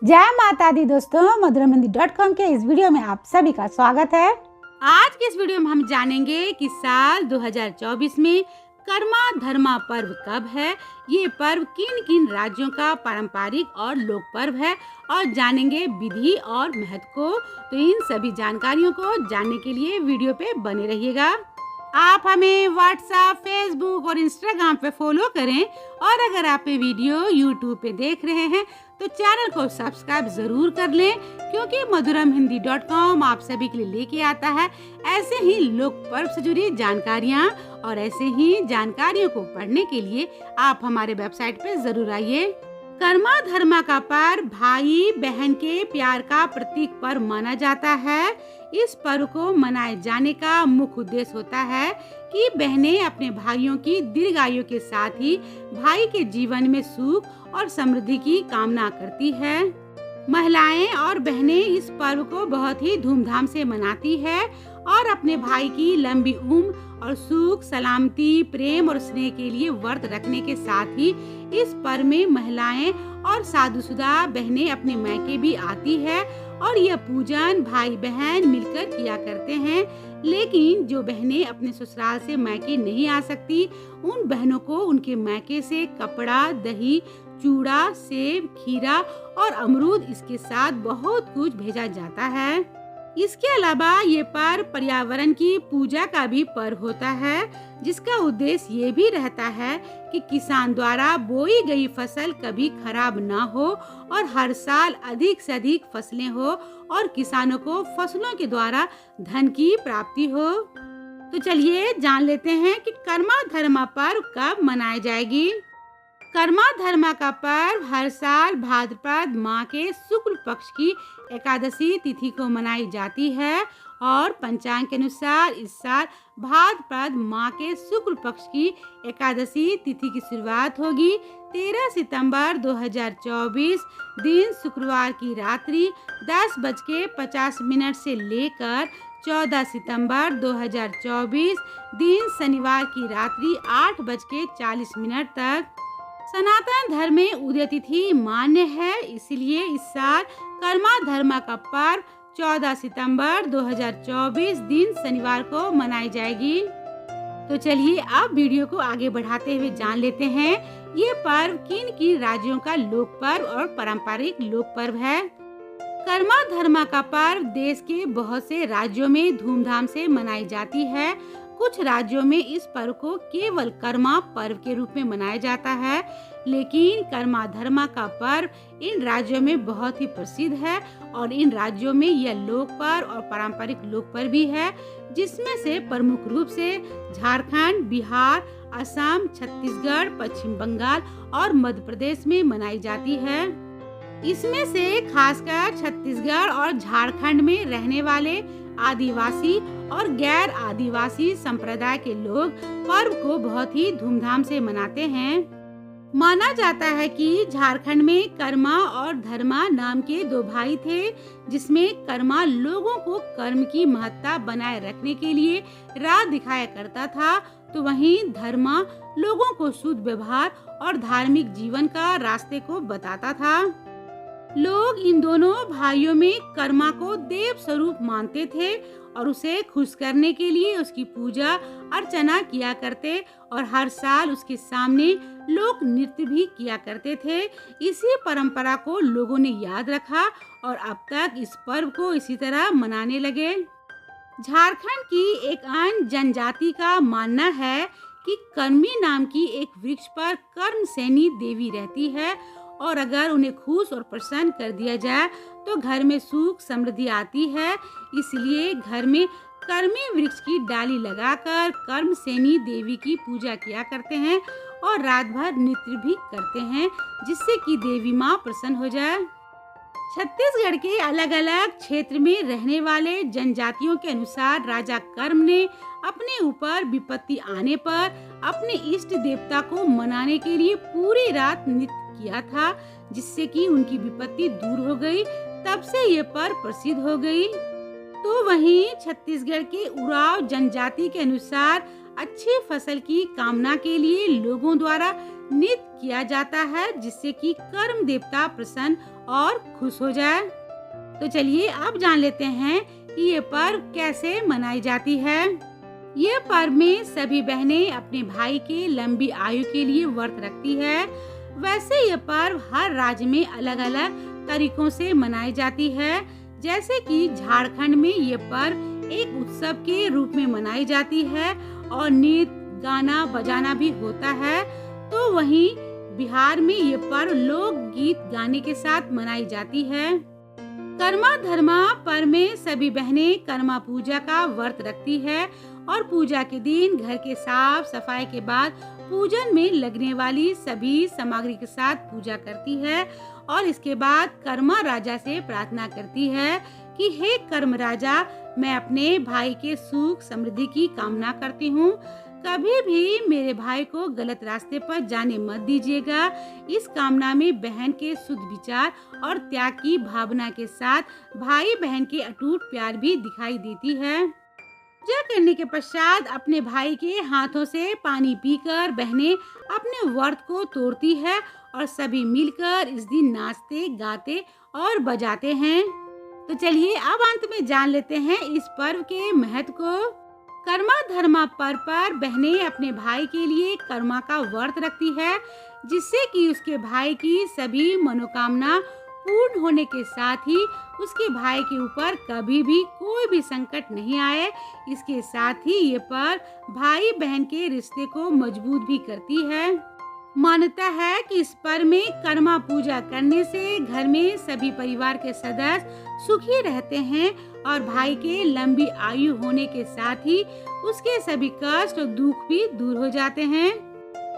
जय माता दी दोस्तों, मधुरमहिंदी.com के इस वीडियो में आप सभी का स्वागत है। आज के इस वीडियो में हम जानेंगे कि साल 2024 में कर्मा धर्मा पर्व कब है, ये पर्व किन किन राज्यों का पारंपरिक और लोक पर्व है और जानेंगे विधि और महत्व को। तो इन सभी जानकारियों को जानने के लिए वीडियो पे बने रहिएगा। आप हमें व्हाट्सएप, फेसबुक और इंस्टाग्राम पे फॉलो करें और अगर आप ये वीडियो यूट्यूब पे देख रहे हैं तो चैनल को सब्सक्राइब जरूर कर लें, क्योंकि मधुरमहिंदी.com आप सभी के लिए लेके आता है ऐसे ही लोक पर्व से जुड़ी जानकारियाँ। और ऐसे ही जानकारियों को पढ़ने के लिए आप हमारे वेबसाइट पे जरूर आइए। कर्मा धर्मा का पर्व भाई बहन के प्यार का प्रतीक पर्व माना जाता है। इस पर्व को मनाए जाने का मुख्य उद्देश्य होता है कि बहनें अपने भाइयों की दीर्घायु के साथ ही भाई के जीवन में सुख और समृद्धि की कामना करती है। महिलाएं और बहनें इस पर्व को बहुत ही धूमधाम से मनाती है और अपने भाई की लंबी उम्र और सुख, सलामती, प्रेम और स्नेह के लिए व्रत रखने के साथ ही इस पर्व में महिलाएं और शादीशुदा बहनें अपने मायके भी आती है और यह पूजन भाई बहन मिलकर किया करते हैं। लेकिन जो बहनें अपने ससुराल से मायके नहीं आ सकती, उन बहनों को उनके मायके से कपड़ा, दही, चूड़ा, सेब, खीरा और अमरूद इसके साथ बहुत कुछ भेजा जाता है। इसके अलावा ये पर्व पर्यावरण की पूजा का भी पर्व होता है, जिसका उद्देश्य ये भी रहता है कि किसान द्वारा बोई गई फसल कभी खराब ना हो और हर साल अधिक से अधिक फसलें हो और किसानों को फसलों के द्वारा धन की प्राप्ति हो। तो चलिए जान लेते हैं कि कर्मा धर्मा पर्व कब मनाई जाएगी। कर्मा धर्मा का पर्व हर साल भाद्रपद माह के शुक्ल पक्ष की एकादशी तिथि को मनाई जाती है और पंचांग के अनुसार इस साल भाद्रपद माह के शुक्ल पक्ष की एकादशी तिथि की शुरुआत होगी 13 सितंबर 2024 दिन शुक्रवार की रात्रि 10:50 से लेकर 14 सितंबर 2024 दिन शनिवार की रात्रि 8:40 तक। सनातन धर्म में उदय तिथि मान्य है, इसलिए इस साल कर्मा धर्मा का पर्व 14 सितंबर 2024 दिन शनिवार को मनाई जाएगी। तो चलिए अब वीडियो को आगे बढ़ाते हुए जान लेते हैं ये पर्व किन किन राज्यों का लोक पर्व और पारंपरिक लोक पर्व है। कर्मा धर्मा का पर्व देश के बहुत से राज्यों में धूमधाम से मनाई जाती है। कुछ राज्यों में इस पर्व को केवल कर्मा पर्व के रूप में मनाया जाता है, लेकिन कर्मा धर्मा का पर्व इन राज्यों में बहुत ही प्रसिद्ध है और इन राज्यों में यह लोक पर्व और पारंपरिक लोक पर्व भी है, जिसमें से प्रमुख रूप से झारखंड, बिहार, असम, छत्तीसगढ़, पश्चिम बंगाल और मध्य प्रदेश में मनाई जाती है। इसमें से खासकर छत्तीसगढ़ और झारखंड में रहने वाले आदिवासी और गैर आदिवासी संप्रदाय के लोग पर्व को बहुत ही धूमधाम से मनाते हैं। माना जाता है कि झारखंड में कर्मा और धर्मा नाम के दो भाई थे, जिसमें कर्मा लोगों को कर्म की महत्ता बनाए रखने के लिए राह दिखाया करता था, तो वहीं धर्मा लोगों को शुद्ध व्यवहार और धार्मिक जीवन का रास्ते को बताता था। लोग इन दोनों भाइयों में कर्मा को देव स्वरूप मानते थे और उसे खुश करने के लिए उसकी पूजा अर्चना किया करते और हर साल उसके सामने लोक नृत्य भी किया करते थे। इसी परंपरा को लोगों ने याद रखा और अब तक इस पर्व को इसी तरह मनाने लगे। झारखंड की एक अन्य जनजाति का मानना है कि कर्मी नाम की एक वृक्ष पर कर्मसेनी देवी रहती है और अगर उन्हें खुश और प्रसन्न कर दिया जाए तो घर में सुख समृद्धि आती है। इसलिए घर में कर्मी वृक्ष की डाली लगाकर कर्मसेनी देवी की पूजा किया करते हैं और रात भर नृत्य भी करते हैं, जिससे कि देवी माँ प्रसन्न हो जाए। छत्तीसगढ़ के अलग अलग क्षेत्र में रहने वाले जनजातियों के अनुसार राजा कर्म ने अपने ऊपर विपत्ति आने पर अपने इष्ट देवता को मनाने के लिए पूरी रात नृत्य किया था, जिससे कि उनकी विपत्ति दूर हो गई। तब से ये पर्व प्रसिद्ध हो गई। तो वहीं छत्तीसगढ़ के उरांव जनजाति के अनुसार अच्छी फसल की कामना के लिए लोगों द्वारा नृत्य किया जाता है, जिससे कि कर्म देवता प्रसन्न और खुश हो जाए। तो चलिए अब जान लेते हैं कि ये पर्व कैसे मनाई जाती है। ये पर्व में सभी बहनें अपने भाई के लंबी आयु के लिए व्रत रखती है। वैसे ये पर्व हर राज्य में अलग अलग तरीकों से मनाई जाती है। जैसे कि झारखंड में ये पर्व एक उत्सव के रूप में मनाई जाती है और नृत्य गाना बजाना भी होता है। तो वहीं बिहार में ये पर्व लोक गीत गाने के साथ मनाई जाती है। कर्मा धर्मा पर्व में सभी बहनें कर्मा पूजा का व्रत रखती है और पूजा के दिन घर के साफ सफाई के बाद पूजन में लगने वाली सभी सामग्री के साथ पूजा करती है और इसके बाद कर्मा राजा से प्रार्थना करती है कि हे कर्म राजा, मैं अपने भाई के सुख समृद्धि की कामना करती हूँ। कभी भी मेरे भाई को गलत रास्ते पर जाने मत दीजिएगा। इस कामना में बहन के शुद्ध विचार और त्याग की भावना के साथ भाई बहन के अटूट प्यार भी दिखाई देती है। पूजा करने के पश्चात अपने भाई के हाथों से पानी पीकर बहनें अपने व्रत को तोड़ती है और सभी मिलकर इस दिन नाचते गाते और बजाते हैं। तो चलिए अब अंत में जान लेते हैं इस पर्व के महत्व को। कर्मा धर्मा पर्व पर बहनें अपने भाई के लिए कर्मा का व्रत रखती है, जिससे कि उसके भाई की सभी मनोकामना पूर्ण होने के साथ ही उसके भाई के ऊपर कभी भी कोई भी संकट नहीं आए। इसके साथ ही ये पर्व भाई बहन के रिश्ते को मजबूत भी करती है। मान्यता है कि इस पर्व में कर्मा पूजा करने से घर में सभी परिवार के सदस्य सुखी रहते हैं और भाई के लंबी आयु होने के साथ ही उसके सभी कष्ट और दुख भी दूर हो जाते हैं।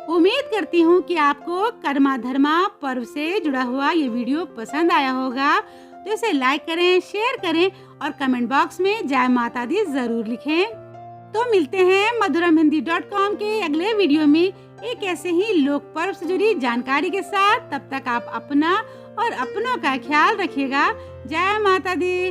उम्मीद करती हूँ कि आपको कर्मा धर्मा पर्व से जुड़ा हुआ ये वीडियो पसंद आया होगा। तो इसे लाइक करें, शेयर करें और कमेंट बॉक्स में जय माता दी जरूर लिखें। तो मिलते हैं madhuramhindi.com के अगले वीडियो में एक ऐसे ही लोक पर्व से जुड़ी जानकारी के साथ। तब तक आप अपना और अपनों का ख्याल रखिएगा। जय माता दी।